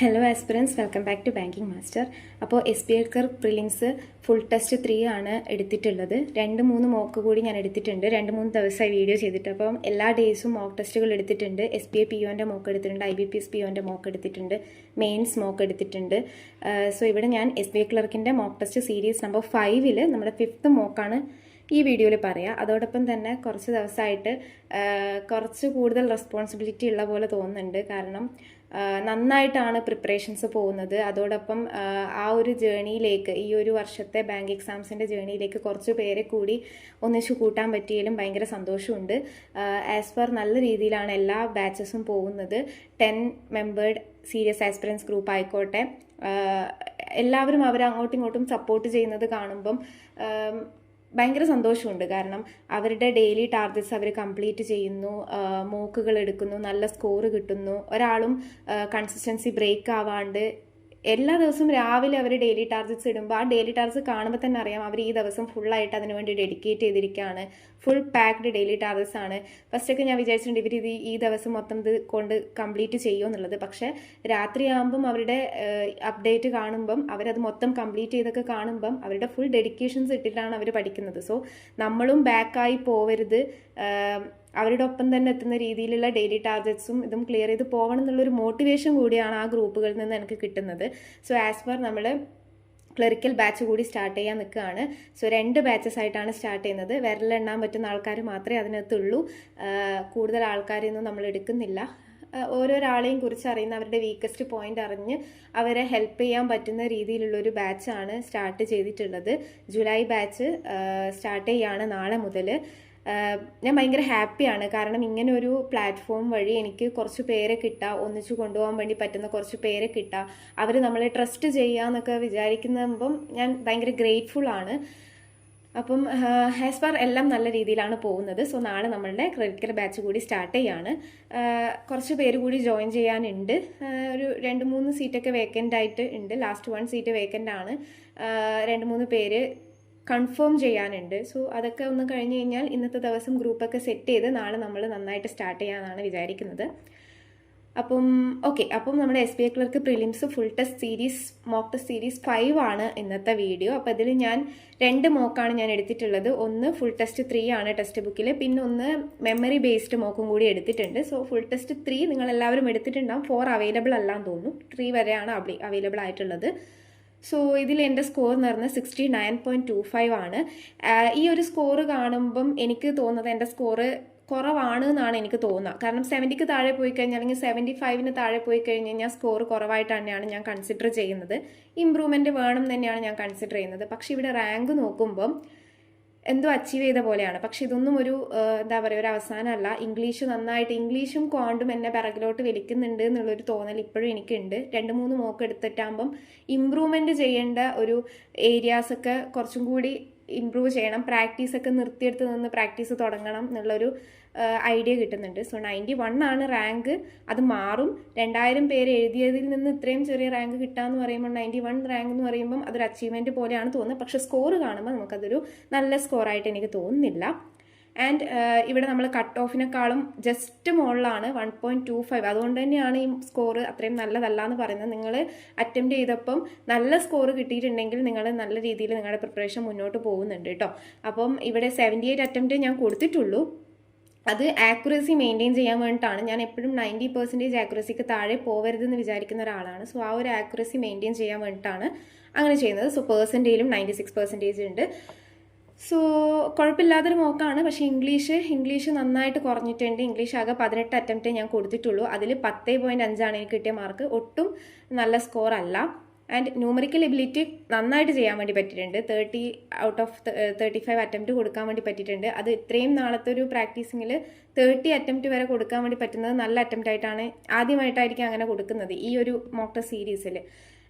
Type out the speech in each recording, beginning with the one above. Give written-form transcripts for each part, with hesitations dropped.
Hello aspirants, welcome back to banking master. അപ്പോൾ SBI clerk prelims full test 3 ആണ് എടുത്തിട്ടുള്ളത്. 2-3 mock കൂടി ഞാൻ എടുത്തിട്ടുണ്ട്. 2-3 ദിവസമായി വീഡിയോ ചെയ്തിട്ട്. അപ്പം എല്ലാ ഡേയ്സും മോക്ക് ടെസ്റ്റുകൾ എടുത്തിട്ടുണ്ട്. SBI POൻ്റെ മോക്ക് എടുത്തിട്ടുണ്ട്, IBPS POൻ്റെ മോക്ക് എടുത്തിട്ടുണ്ട്, മെയിൻസ് മോക്ക് എടുത്തിട്ടുണ്ട്. സോ ഇവിടെ ഞാൻ SBI ക്ലർക്കിൻ്റെ മോക്ക് ടെസ്റ്റ് സീരീസ് നമ്പർ 5 നമ്മുടെ 5th മോക്കാണ് ഈ വീഡിയോയിൽ പറയാം. അതോടൊപ്പം തന്നെ കുറച്ച് ദിവസമായിട്ട് കുറച്ച് കൂടുതൽ റെസ്പോൺസിബിലിറ്റി ഉള്ള പോലെ തോന്നുന്നുണ്ട്. കാരണം നന്നായിട്ടാണ് പ്രിപ്പറേഷൻസ് പോകുന്നത്. അതോടൊപ്പം ആ ഒരു ജേണിയിലേക്ക്, ഈ ഒരു വർഷത്തെ ബാങ്ക് എക്സാംസിൻ്റെ ജേണിയിലേക്ക് കുറച്ച് പേരെ കൂടി ഒന്നിച്ചു കൂട്ടാൻ പറ്റിയാലും ഭയങ്കര സന്തോഷമുണ്ട്. ആസ് പെർ നല്ല രീതിയിലാണ് എല്ലാ ബാച്ചസും പോകുന്നത്. 10 മെമ്പേർഡ് സീരിയസ് ആസ്പിറൻസ് ഗ്രൂപ്പ് ആയിക്കോട്ടെ, എല്ലാവരും അവരെ അങ്ങോട്ടും ഇങ്ങോട്ടും സപ്പോർട്ട് ചെയ്യുന്നത് കാണുമ്പം ഭയങ്കര സന്തോഷമുണ്ട്. കാരണം അവരുടെ ഡെയിലി ടാർഗറ്റ്സ് അവർ കംപ്ലീറ്റ് ചെയ്യുന്നു, മോക്കുകൾ എടുക്കുന്നു, നല്ല സ്കോർ കിട്ടുന്നു. ഒരാളും കൺസിസ്റ്റൻസി ബ്രേക്ക് ആവാണ്ട് എല്ലാ ദിവസവും രാവിലെ അവർ ഡെയിലി ടാർഗറ്റ്സ് ഇടുമ്പോൾ ആ ഡെയിലി ടാർഗറ്റ്സ് കാണുമ്പോൾ തന്നെ അറിയാം അവർ ഈ ദിവസം ഫുള്ളായിട്ട് അതിന് വേണ്ടി ഡെഡിക്കേറ്റ് ചെയ്തിരിക്കുകയാണ്. ഫുൾ പാക്ഡ് ഡെയിലി ടാർഗറ്റ്സ് ആണ്. ഫസ്റ്റൊക്കെ ഞാൻ വിചാരിച്ചിട്ടുണ്ട് ഇവർ ഈ ദിവസം മൊത്തം ഇത് കൊണ്ട് കംപ്ലീറ്റ് ചെയ്യുമെന്നുള്ളത്. പക്ഷേ രാത്രിയാകുമ്പം അവരുടെ അപ്ഡേറ്റ് കാണുമ്പം അവരത് മൊത്തം കംപ്ലീറ്റ് ചെയ്തൊക്കെ കാണുമ്പം അവരുടെ ഫുൾ ഡെഡിക്കേഷൻസ് ഇട്ടിട്ടാണ് അവർ പഠിക്കുന്നത്. സോ നമ്മളും ബാക്കായി പോവരുത്, അവരുടെ ഒപ്പം തന്നെ എത്തുന്ന രീതിയിലുള്ള ഡെയിലി ടാർഗറ്റ്സും ഇതും ക്ലിയർ ചെയ്ത് പോകണം എന്നുള്ളൊരു മോട്ടിവേഷൻ കൂടിയാണ് ആ ഗ്രൂപ്പുകളിൽ നിന്ന് എനിക്ക് കിട്ടുന്നത്. സോ ആസ് പെർ നമ്മൾ ക്ലറിക്കൽ ബാച്ച് കൂടി സ്റ്റാർട്ട് ചെയ്യാൻ നിൽക്കുകയാണ്. സോ 2 ബാച്ചസ് ആയിട്ടാണ് സ്റ്റാർട്ട് ചെയ്യുന്നത്. വിരലെണ്ണാൻ പറ്റുന്ന ആൾക്കാർ മാത്രമേ അതിനകത്തുള്ളൂ. കൂടുതൽ ആൾക്കാരെയൊന്നും നമ്മൾ എടുക്കുന്നില്ല. ഓരോരാളെയും കുറിച്ച് അറിയുന്ന, അവരുടെ വീക്കസ്റ്റ് പോയിന്റ് അറിഞ്ഞ് അവരെ ഹെൽപ്പ് ചെയ്യാൻ പറ്റുന്ന രീതിയിലുള്ളൊരു ബാച്ചാണ് സ്റ്റാർട്ട് ചെയ്തിട്ടുള്ളത്. ജൂലൈ ബാച്ച് സ്റ്റാർട്ട് ചെയ്യുകയാണ് നാളെ മുതൽ. ഞാൻ ഭയങ്കര ഹാപ്പിയാണ്. കാരണം ഇങ്ങനെ ഒരു പ്ലാറ്റ്ഫോം വഴി എനിക്ക് കുറച്ച് പേരെ കിട്ടുക, ഒന്നിച്ചു കൊണ്ടുപോകാൻ വേണ്ടി പറ്റുന്ന കുറച്ച് പേരെ കിട്ടുക, അവർ നമ്മളെ ട്രസ്റ്റ് ചെയ്യാന്നൊക്കെ വിചാരിക്കുമ്പം ഞാൻ ഭയങ്കര ഗ്രേറ്റ്ഫുൾ ആണ്. അപ്പം ആസ് പെർ എല്ലാം നല്ല രീതിയിലാണ് പോകുന്നത്. സോ നാളെ നമ്മളുടെ ക്രെഡിറ്റ് ബാച്ച് കൂടി സ്റ്റാർട്ട് ചെയ്യാണ്. കുറച്ച് പേര് കൂടി ജോയിൻ ചെയ്യാനുണ്ട്. ഒരു 2-3 സീറ്റൊക്കെ വേക്കൻ്റ് ആയിട്ട് ഉണ്ട്. ലാസ്റ്റ് 1 സീറ്റ് വേക്കൻ്റ് ആണ്. 2-3 പേര് കൺഫേം ചെയ്യാനുണ്ട്. സോ അതൊക്കെ ഒന്ന് കഴിഞ്ഞ് കഴിഞ്ഞാൽ ഇന്നത്തെ ദിവസം ഗ്രൂപ്പൊക്കെ സെറ്റ് ചെയ്ത് നാളെ നമ്മൾ നന്നായിട്ട് സ്റ്റാർട്ട് ചെയ്യാമെന്നാണ് വിചാരിക്കുന്നത്. അപ്പം ഓക്കെ, അപ്പം നമ്മുടെ SBI clerk prelims full test series mock test series 5 ആണ് ഇന്നത്തെ വീഡിയോ. അപ്പോൾ ഇതിൽ ഞാൻ 2 മോക്കാണ് ഞാൻ എടുത്തിട്ടുള്ളത്. ഒന്ന് ഫുൾ ടെസ്റ്റ് 3 ആണ് ടെക്സ്റ്റ് ബുക്കിൽ, പിന്നെ ഒന്ന് മെമ്മറി ബേസ്ഡ് മോക്കും കൂടി എടുത്തിട്ടുണ്ട്. സോ ഫുൾ ടെസ്റ്റ് 3 നിങ്ങളെല്ലാവരും എടുത്തിട്ടുണ്ടാകും. 4 അവൈലബിൾ അല്ലാന്ന് തോന്നുന്നു. 3 വരെയാണ് അവൈലബിൾ ആയിട്ടുള്ളത്. സോ ഇതിൽ എൻ്റെ സ്കോർ എന്ന് പറഞ്ഞാൽ 69.25 ആണ്. ഈ ഒരു സ്കോർ കാണുമ്പം എനിക്ക് തോന്നുന്നത് എൻ്റെ സ്കോറ് കുറവാണ് എന്നാണ് എനിക്ക് തോന്നുക. കാരണം 70ക്ക് താഴെ പോയി കഴിഞ്ഞാൽ, അല്ലെങ്കിൽ 75ന് താഴെ പോയി കഴിഞ്ഞ് കഴിഞ്ഞാൽ സ്കോർ കുറവായിട്ട് തന്നെയാണ് ഞാൻ കൺസിഡർ ചെയ്യുന്നത്. ഇമ്പ്രൂവ്മെൻറ്റ് വേണം തന്നെയാണ് ഞാൻ കൺസിഡർ ചെയ്യുന്നത്. പക്ഷേ ഇവിടെ റാങ്ക് നോക്കുമ്പം എന്തോ അച്ചീവ് ചെയ്ത പോലെയാണ്. പക്ഷെ ഇതൊന്നും ഒരു എന്താ പറയുക, ഒരു അവസാനമല്ല. ഇംഗ്ലീഷും ക്വാണ്ടും എന്നെ പിറകിലോട്ട് വലിക്കുന്നുണ്ട് എന്നുള്ളൊരു തോന്നൽ ഇപ്പോഴും എനിക്കുണ്ട്. 2-3 മോക്ക് എടുത്തിട്ടാകുമ്പം ഇമ്പ്രൂവ്മെൻറ്റ് ചെയ്യേണ്ട ഒരു ഏരിയാസൊക്കെ കുറച്ചും കൂടി ഇമ്പ്രൂവ് ചെയ്യണം. പ്രാക്ടീസൊക്കെ നിർത്തിയെടുത്ത് നിന്ന് പ്രാക്ടീസ് തുടങ്ങണം എന്നുള്ളൊരു ഐഡിയ കിട്ടുന്നുണ്ട്. സോ 91 ആണ് റാങ്ക്. അത് മാറും. 2000 പേര് എഴുതിയതിൽ നിന്ന് ഇത്രയും ചെറിയ റാങ്ക് കിട്ടാന്ന് പറയുമ്പോൾ 91 റാങ്ക് എന്ന് പറയുമ്പം അതൊരു അച്ചീവ്മെൻറ്റ് പോലെയാണ് തോന്നുന്നത്. പക്ഷേ സ്കോർ കാണുമ്പോൾ നമുക്കതൊരു നല്ല സ്കോറായിട്ട് എനിക്ക് തോന്നുന്നില്ല. ആൻഡ് ഇവിടെ നമ്മൾ കട്ട് ഓഫിനെക്കാളും ജസ്റ്റ് മുകളിലാണ് 1.25. അതുകൊണ്ട് തന്നെയാണ് ഈ സ്കോർ അത്രയും നല്ലതല്ല എന്ന് പറയുന്നത്. നിങ്ങൾ അറ്റംപ്റ്റ് ചെയ്തപ്പം നല്ല സ്കോർ കിട്ടിയിട്ടുണ്ടെങ്കിൽ നിങ്ങൾ നല്ല രീതിയിൽ നിങ്ങളുടെ പ്രിപ്പറേഷൻ മുന്നോട്ട് പോകുന്നുണ്ട് കേട്ടോ. അപ്പം ഇവിടെ 78 അറ്റംപ്റ്റ് ഞാൻ കൊടുത്തിട്ടുള്ളൂ. അത് ആക്യുറസി മെയിൻറ്റെയിൻ ചെയ്യാൻ വേണ്ടിയിട്ടാണ്. ഞാൻ എപ്പോഴും 90% ആക്യുറസിക്ക് താഴെ പോകരുതെന്ന് വിചാരിക്കുന്ന ഒരാളാണ്. സോ ആ ഒരു ആക്യുറസി മെയിൻറ്റെയിൻ ചെയ്യാൻ വേണ്ടിയിട്ടാണ് അങ്ങനെ ചെയ്യുന്നത്. സോ പെർസെൻറ്റേജിലും 96% ഉണ്ട്. സോ കുഴപ്പമില്ലാത്തൊരു മോക്കാണ്. പക്ഷേ ഇംഗ്ലീഷ് നന്നായിട്ട് കുറഞ്ഞിട്ടുണ്ട്. ഇംഗ്ലീഷ് ആകെ 18 അറ്റംപ്റ്റേ ഞാൻ കൊടുത്തിട്ടുള്ളൂ. അതിൽ 10.5 ആണ് എനിക്ക് കിട്ടിയ മാർക്ക്. ഒട്ടും നല്ല സ്കോർ അല്ല. ആൻഡ് ന്യൂമറിക്കൽ എബിലിറ്റി നന്നായിട്ട് ചെയ്യാൻ വേണ്ടി പറ്റിയിട്ടുണ്ട്. 30 ഔട്ട് ഓഫ് 35 അറ്റംപ്റ്റ് കൊടുക്കാൻ വേണ്ടി പറ്റിയിട്ടുണ്ട്. അത് ഇത്രയും നാളത്തെ ഒരു പ്രാക്ടീസിങ്ങിൽ 30 അറ്റംപ്റ്റ് വരെ കൊടുക്കാൻ വേണ്ടി പറ്റുന്നത് നല്ല അറ്റംപ്റ്റ് ആയിട്ടാണ്. ആദ്യമായിട്ടായിരിക്കും അങ്ങനെ കൊടുക്കുന്നത് ഈ ഒരു മോക്ക് ടെസ്റ്റ് സീരീസിൽ.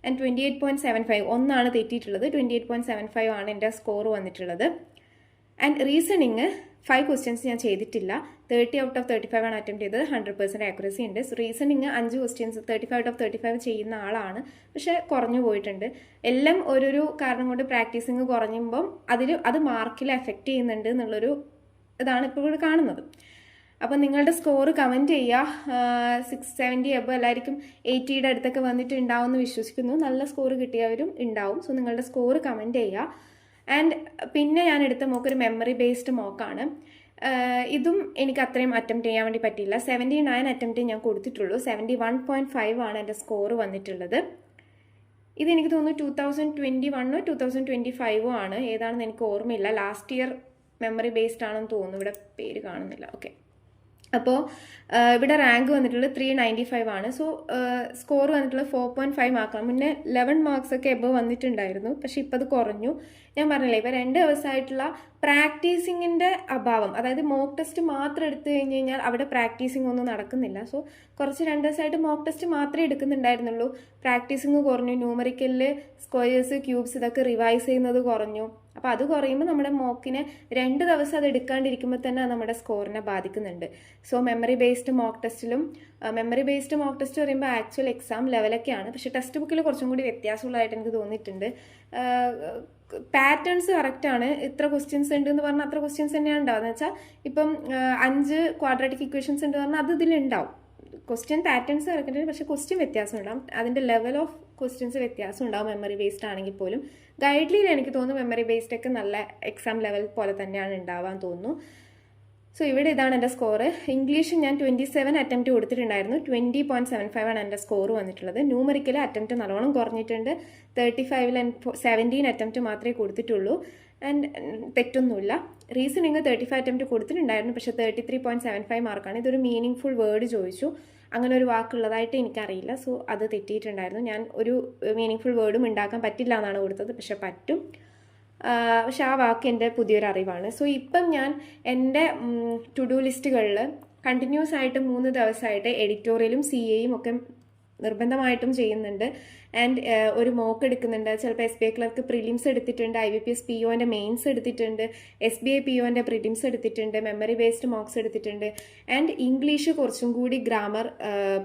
ആൻഡ് 28.75 ഒന്നാണ് തെറ്റിയിട്ടുള്ളത്. 28.75 ആണ് എൻ്റെ സ്കോർ വന്നിട്ടുള്ളത്. ആൻഡ് റീസണിങ് 5 ക്വസ്റ്റ്യൻസ് ഞാൻ ചെയ്തിട്ടില്ല. 30 ഔട്ട് ഓഫ് 35 ആണ് അറ്റംപ്റ്റ് ചെയ്തത്. 100% ആക്യുറസി ഉണ്ട്. So reasoning 5 questions 35 out of 35 ചെയ്യുന്ന ആളാണ്. പക്ഷേ കുറഞ്ഞു പോയിട്ടുണ്ട്. എല്ലാം ഓരോരോ കാരണം കൊണ്ട് പ്രാക്ടീസിങ് കുറഞ്ഞുമ്പം അത് മാർക്കിൽ എഫക്റ്റ് ചെയ്യുന്നുണ്ട് എന്നുള്ളൊരു ഇതാണ് ഇപ്പോൾ ഇവിടെ കാണുന്നത്. അപ്പോൾ നിങ്ങളുടെ സ്കോർ കമൻറ്റ് ചെയ്യുക. 670 എബോ എല്ലാവർക്കും 80യുടെ അടുത്തൊക്കെ വന്നിട്ട് ഉണ്ടാവും എന്ന് വിശ്വസിക്കുന്നു. നല്ല സ്കോർ കിട്ടിയവരും ഉണ്ടാവും. സോ നിങ്ങളുടെ സ്കോർ കമൻറ്റ് ചെയ്യുക. ആൻഡ് പിന്നെ ഞാൻ എടുത്ത മോക്ക് ഒരു മെമ്മറി ബേസ്ഡ് മോക്കാണ്. ഇതും എനിക്ക് അത്രയും അറ്റംപ്റ്റ് ചെയ്യാൻ വേണ്ടി പറ്റിയില്ല. 79 അറ്റംപ്റ്റ് ഞാൻ കൊടുത്തിട്ടുള്ളൂ. 71.5 ആണ് എൻ്റെ സ്കോർ വന്നിട്ടുള്ളത്. ഇതെനിക്ക് തോന്നുന്നു 2021 2025 ആണ്, ഏതാണെന്ന് എനിക്ക് ഓർമ്മയില്ല. ലാസ്റ്റ് ഇയർ മെമ്മറി ബേസ്ഡ് ആണെന്ന് തോന്നുന്നു, ഇവിടെ പേര് കാണുന്നില്ല. ഓക്കെ, അപ്പോൾ ഇവിടെ റാങ്ക് വന്നിട്ടുള്ളത് 395 ആണ്. സോ സ്കോർ വന്നിട്ടുള്ളത് 4.5 മാർക്കാണ്. മുന്നേ 11 മാർക്സ് ഒക്കെ എബോ വന്നിട്ടുണ്ടായിരുന്നു, പക്ഷെ ഇപ്പം അത് കുറഞ്ഞു. ഞാൻ പറഞ്ഞില്ലേ, ഇപ്പോൾ 2 ദിവസമായിട്ടുള്ള പ്രാക്ടീസിങ്ങിൻ്റെ അഭാവം, അതായത് മോക്ക് ടെസ്റ്റ് മാത്രം എടുത്തു കഴിഞ്ഞ് കഴിഞ്ഞാൽ അവിടെ പ്രാക്ടീസിങ് ഒന്നും നടക്കുന്നില്ല. സോ കുറച്ച് 2 ദിവസമായിട്ട് മോക്ക് ടെസ്റ്റ് മാത്രമേ എടുക്കുന്നുണ്ടായിരുന്നുള്ളൂ. പ്രാക്ടീസിങ് കുറഞ്ഞു. ന്യൂമറിക്കലിൽ സ്ക്വയേഴ്സ്, ക്യൂബ്സ് ഇതൊക്കെ റിവൈസ് ചെയ്യുന്നത് കുറഞ്ഞു. അപ്പോൾ അത് കുറയുമ്പോൾ നമ്മുടെ മോക്കിനെ 2 ദിവസം അത് എടുക്കാണ്ടിരിക്കുമ്പോൾ തന്നെ നമ്മുടെ സ്കോറിനെ ബാധിക്കുന്നുണ്ട്. സോ മെമ്മറി ബേസ്ഡ് മോക്ക് ടെസ്റ്റിലും, മെമ്മറി ബേസ്ഡ് മോക്ക് ടെസ്റ്റ് പറയുമ്പോൾ ആക്ച്വൽ എക്സാം ലെവലൊക്കെയാണ്, പക്ഷേ ടെക്സ്റ്റ് ബുക്കിൽ കുറച്ചും കൂടി വ്യത്യാസമുള്ളതായിട്ട് എനിക്ക് തോന്നിയിട്ടുണ്ട്. പാറ്റേൺസ് കറക്റ്റാണ്. ഇത്ര ക്വസ്റ്റ്യൻസ് ഉണ്ട് എന്ന് പറഞ്ഞാൽ അത്ര ക്വസ്റ്റ്യൻസ് തന്നെയാണ് ഉണ്ടാവുക. എന്ന് വെച്ചാൽ ഇപ്പം 5 ക്വാഡ്രാറ്റിക് ഇക്വേഷൻസ് ഉണ്ട് പറഞ്ഞാൽ അത് ഇതിലുണ്ടാവും. ക്വസ്റ്റ്യൻ പാറ്റേൺസ് കറക്റ്റ്, പക്ഷേ ക്വസ്റ്റ്യൻ വ്യത്യാസം ഉണ്ടാവും. അതിൻ്റെ ലെവൽ ഓഫ് ക്വസ്റ്റ്യൻസ് വ്യത്യാസം ഉണ്ടാവും മെമ്മറി ബേസ്ഡ് ആണെങ്കിൽ പോലും. ഗൈഡ്ലിയിൽ എനിക്ക് തോന്നുന്നു മെമ്മറി ബേസ്ഡ് ഒക്കെ നല്ല എക്സാം ലെവൽ പോലെ തന്നെയാണ് ഉണ്ടാവാൻ തോന്നുന്നു. സോ ഇവിടെ ഇതാണ് എൻ്റെ സ്കോർ. ഇംഗ്ലീഷ് ഞാൻ 27 അറ്റംപ്റ്റ് കൊടുത്തിട്ടുണ്ടായിരുന്നു. 20.75 ആണ് എൻ്റെ സ്കോർ വന്നിട്ടുള്ളത്. ന്യൂമറിക്കൽ അറ്റംപ്റ്റ് നല്ലോണം കുറഞ്ഞിട്ടുണ്ട്. 35-ൽ 17 അറ്റംപ്റ്റ് മാത്രമേ കൊടുത്തിട്ടുള്ളൂ. ആൻഡ് തെറ്റൊന്നുമില്ല. റീസണിങ് 35 അറ്റംപ്റ്റ് കൊടുത്തിട്ടുണ്ടായിരുന്നു, പക്ഷേ 33.75 മാർക്കാണ്. ഇതൊരു മീനിങ് ഫുൾ വേർഡ് ചോദിച്ചു. അങ്ങനെ ഒരു വാക്കുള്ളതായിട്ട് എനിക്കറിയില്ല. സോ അത് തെറ്റിയിട്ടുണ്ടായിരുന്നു. ഞാൻ ഒരു മീനിങ് ഫുൾ വേർഡും ഉണ്ടാക്കാൻ പറ്റില്ല എന്നാണ് കൊടുത്തത്, പക്ഷെ പറ്റും. പക്ഷെ ആ വാക്ക് എൻ്റെ പുതിയൊരു അറിവാണ്. സോ ഇപ്പം ഞാൻ എൻ്റെ ടു ഡു ലിസ്റ്റുകളിൽ കണ്ടിന്യൂസ് ആയിട്ട് 3 ദിവസമായിട്ട് എഡിറ്റോറിയലും CAയും ഒക്കെ നിർബന്ധമായിട്ടും ചെയ്യുന്നുണ്ട്. ആൻഡ് ഒരു മോക്ക് എടുക്കുന്നുണ്ട്. ചിലപ്പോൾ SBI ക്ലർക്ക് പ്രിലിംസ് എടുത്തിട്ടുണ്ട്, IBPS POൻ്റെ മെയിൻസ് എടുത്തിട്ടുണ്ട്, SBI POൻ്റെ പ്രിലിംസ് എടുത്തിട്ടുണ്ട്, മെമ്മറി ബേസ്ഡ് മോക്സ് എടുത്തിട്ടുണ്ട്. ആൻഡ് ഇംഗ്ലീഷ് കുറച്ചും കൂടി ഗ്രാമർ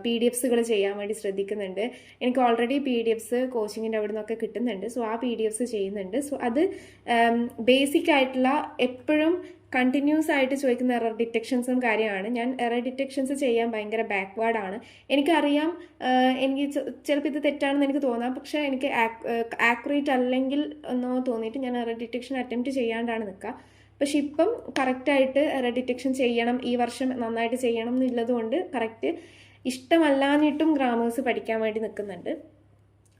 PDFsകൾ ചെയ്യാൻ വേണ്ടി ശ്രദ്ധിക്കുന്നുണ്ട്. എനിക്ക് ഓൾറെഡി PDFs കോച്ചിങ്ങിൻ്റെ അവിടെ നിന്നൊക്കെ കിട്ടുന്നുണ്ട്. സോ ആ PDFs ചെയ്യുന്നുണ്ട്. സോ അത് ബേസിക് ആയിട്ടുള്ള എപ്പോഴും കണ്ടിന്യൂസ് ആയിട്ട് ചോദിക്കുന്ന എറർ ഡിറ്റക്ഷൻസും കാര്യമാണ്. ഞാൻ എറർ ഡിറ്റക്ഷൻസ് ചെയ്യാൻ ഭയങ്കര ബാക്ക്വേർഡാണ്. എനിക്കറിയാം, എനിക്ക് ചിലപ്പോൾ ഇത് തെറ്റാണെന്ന് എനിക്ക് തോന്നാം, പക്ഷേ എനിക്ക് ആക്യുറേറ്റ് അല്ലെങ്കിൽ എന്നോ തോന്നിയിട്ട് ഞാൻ എറർ ഡിറ്റക്ഷൻ അറ്റംപ്റ്റ് ചെയ്യാണ്ടാണ് നിൽക്കുക. പക്ഷെ ഇപ്പം കറക്റ്റായിട്ട് എറർ ഡിറ്റക്ഷൻ ചെയ്യണം, ഈ വർഷം നന്നായിട്ട് ചെയ്യണം എന്നുള്ളതുകൊണ്ട് കറക്റ്റ് ഇഷ്ടമല്ലാഞ്ഞിട്ടും ഗ്രാമേഴ്സ് പഠിക്കാൻ വേണ്ടി നിൽക്കുന്നുണ്ട്.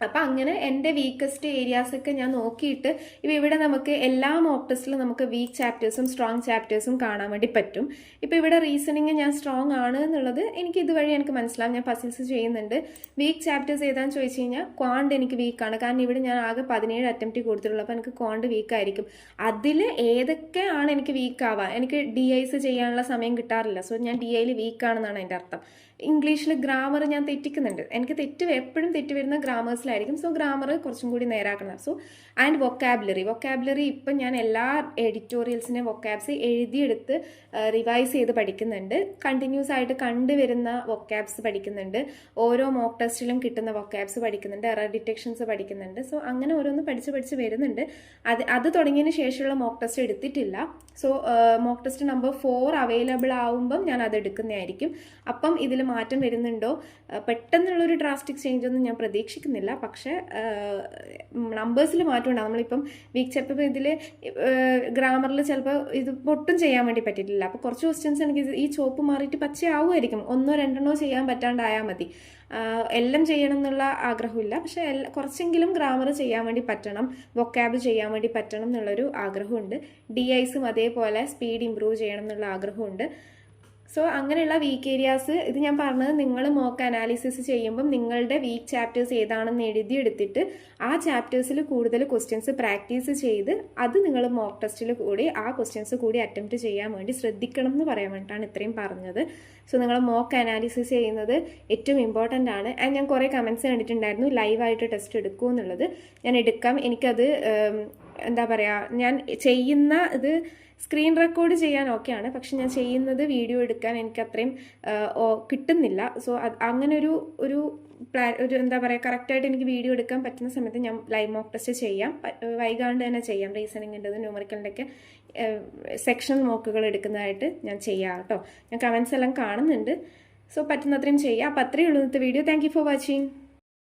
അപ്പം അങ്ങനെ എൻ്റെ വീക്കസ്റ്റ് ഏരിയാസൊക്കെ ഞാൻ നോക്കിയിട്ട് ഇപ്പോൾ ഇവിടെ നമുക്ക് എല്ലാ മോക്ക് ടെസ്റ്റിലും നമുക്ക് വീക്ക് ചാപ്റ്റേഴ്സും സ്ട്രോങ് ചാപ്റ്റേഴ്സും കാണാൻ വേണ്ടി പറ്റും. ഇപ്പോൾ ഇവിടെ റീസണിങ് ഞാൻ സ്ട്രോങ് ആണ് എന്നുള്ളത് എനിക്ക് ഇതുവഴി എനിക്ക് മനസ്സിലാവും. ഞാൻ പസിൽസ് ചെയ്യുന്നുണ്ട്. വീക്ക് ചാപ്റ്റേഴ്സ് ഏതാണെന്ന് ചോദിച്ചു കഴിഞ്ഞാൽ ക്വാണ്ട് എനിക്ക് വീക്കാണ്. കാരണം ഇവിടെ ഞാൻ ആകെ 17 അറ്റംപ്റ്റ് കൊടുത്തിട്ടുള്ളൂ. അപ്പോൾ എനിക്ക് ക്വാണ്ട് വീക്കായിരിക്കും. അതിൽ ഏതൊക്കെയാണ് എനിക്ക് വീക്കാവുക, എനിക്ക് DIs ചെയ്യാനുള്ള സമയം കിട്ടാറില്ല. സോ ഞാൻ DIയിൽ വീക്കാണെന്നാണ് എൻ്റെ അർത്ഥം. ഇംഗ്ലീഷിൽ ഗ്രാമർ ഞാൻ തെറ്റിക്കുന്നുണ്ട്. എനിക്ക് എപ്പോഴും തെറ്റ് വരുന്ന ഗ്രാമേഴ്സിലായിരിക്കും. സോ ഗ്രാമർ കുറച്ചും കൂടി നേരാക്കണം. സോ ആൻഡ് വൊക്കാബുലറി ഇപ്പം ഞാൻ എല്ലാ എഡിറ്റോറിയൽസിൻ്റെ വൊക്കാബ്സ് എഴുതിയെടുത്ത് റിവൈസ് ചെയ്ത് പഠിക്കുന്നുണ്ട്. കണ്ടിന്യൂസ് ആയിട്ട് കണ്ടുവരുന്ന വൊക്കാബ്സ് പഠിക്കുന്നുണ്ട്. ഓരോ മോക്ക് ടെസ്റ്റിലും കിട്ടുന്ന വൊക്കാബ്സ് പഠിക്കുന്നുണ്ട്. എറർ ഡിറ്റക്ഷൻസ് പഠിക്കുന്നുണ്ട്. സോ അങ്ങനെ ഓരോന്ന് പഠിച്ച് വരുന്നുണ്ട്. അത് തുടങ്ങിയതിന് ശേഷമുള്ള മോക്ക് ടെസ്റ്റ് എടുത്തിട്ടില്ല. So mock test number 4 available ആവുമ്പം ഞാൻ അത് എടുക്കുന്നതായിരിക്കും. അപ്പം ഇതിൽ മാറ്റം വരുന്നുണ്ടോ, പെട്ടെന്നുള്ളൊരു ഡ്രാസ്റ്റിക് ചേഞ്ച് ഒന്നും ഞാൻ പ്രതീക്ഷിക്കുന്നില്ല. പക്ഷേ നമ്പേഴ്സിൽ മാറ്റം ഉണ്ടാകും. നമ്മളിപ്പം വീക്ക് ചിലപ്പോൾ ഇതിൽ ഗ്രാമറിൽ ചിലപ്പോൾ ഇത് ഒട്ടും ചെയ്യാൻ വേണ്ടി പറ്റിയിട്ടില്ല. അപ്പോൾ കുറച്ച് ക്വസ്റ്റ്യൻസ് എനിക്ക് ഈ ചോപ്പ് മാറിയിട്ട് പച്ചയാവുമായിരിക്കും. 1-2 ചെയ്യാൻ പറ്റാണ്ടായാൽ മതി. എല്ലാം ചെയ്യണം എന്നുള്ള ആഗ്രഹമില്ല, പക്ഷേ കുറച്ചെങ്കിലും ഗ്രാമർ ചെയ്യാൻ വേണ്ടി പറ്റണം, വൊക്കാബ് ചെയ്യാൻ വേണ്ടി പറ്റണം എന്നുള്ളൊരു ആഗ്രഹമുണ്ട്. DIസും അതേപോലെ സ്പീഡ് ഇമ്പ്രൂവ് ചെയ്യണം എന്നുള്ള ആഗ്രഹമുണ്ട്. സോ അങ്ങനെയുള്ള വീക്ക് ഏരിയാസ്, ഇത് ഞാൻ പറഞ്ഞത് നിങ്ങൾ മോക്ക് അനാലിസിസ് ചെയ്യുമ്പം നിങ്ങളുടെ വീക്ക് ചാപ്റ്റേഴ്സ് ഏതാണെന്ന് എഴുതിയെടുത്തിട്ട് ആ ചാപ്റ്റേഴ്സിൽ കൂടുതൽ ക്വസ്റ്റ്യൻസ് പ്രാക്ടീസ് ചെയ്ത് അത് നിങ്ങൾ മോക്ക് ടെസ്റ്റിൽ കൂടി ആ ക്വസ്റ്റ്യൻസ് കൂടി അറ്റംപ്റ്റ് ചെയ്യാൻ വേണ്ടി ശ്രദ്ധിക്കണം എന്ന് പറയാൻ വേണ്ടിയിട്ടാണ് ഇത്രയും പറഞ്ഞത്. സോ നിങ്ങൾ മോക്ക് അനാലിസിസ് ചെയ്യുന്നത് ഏറ്റവും ഇമ്പോർട്ടൻ്റ് ആണ്. ആൻഡ് ഞാൻ കുറേ കമൻറ്റ്സ് കണ്ടിട്ടുണ്ടായിരുന്നു ലൈവായിട്ട് ടെസ്റ്റ് എടുക്കൂ എന്നുള്ളത്. ഞാൻ എടുക്കാം. എനിക്കത് എന്താ പറയുക, ഞാൻ ചെയ്യുന്ന ഇത് സ്ക്രീൻ റെക്കോർഡ് ചെയ്യാൻ ഓക്കെയാണ്, പക്ഷെ ഞാൻ ചെയ്യുന്നത് വീഡിയോ എടുക്കാൻ എനിക്ക് അത്രയും കിട്ടുന്നില്ല. സോ അങ്ങനെ ഒരു എന്താ പറയുക, കറക്റ്റായിട്ട് എനിക്ക് വീഡിയോ എടുക്കാൻ പറ്റുന്ന സമയത്ത് ഞാൻ ലൈവ് മോക്ക് ടെസ്റ്റ് ചെയ്യാം, വൈകാണ്ട് തന്നെ ചെയ്യാം. റീസണിങ്ങിൻ്റെത് ന്യൂമറിക്കലിൻ്റെയൊക്കെ സെക്ഷണൽ മോക്കുകൾ എടുക്കുന്നതായിട്ട് ഞാൻ ചെയ്യാം കേട്ടോ. ഞാൻ കമൻസ് എല്ലാം കാണുന്നുണ്ട്. സോ പറ്റുന്നത്രയും ചെയ്യാം. അപ്പോൾ അത്രയേ ഉള്ളൂ ഇന്നത്തെ video. Thank you for watching.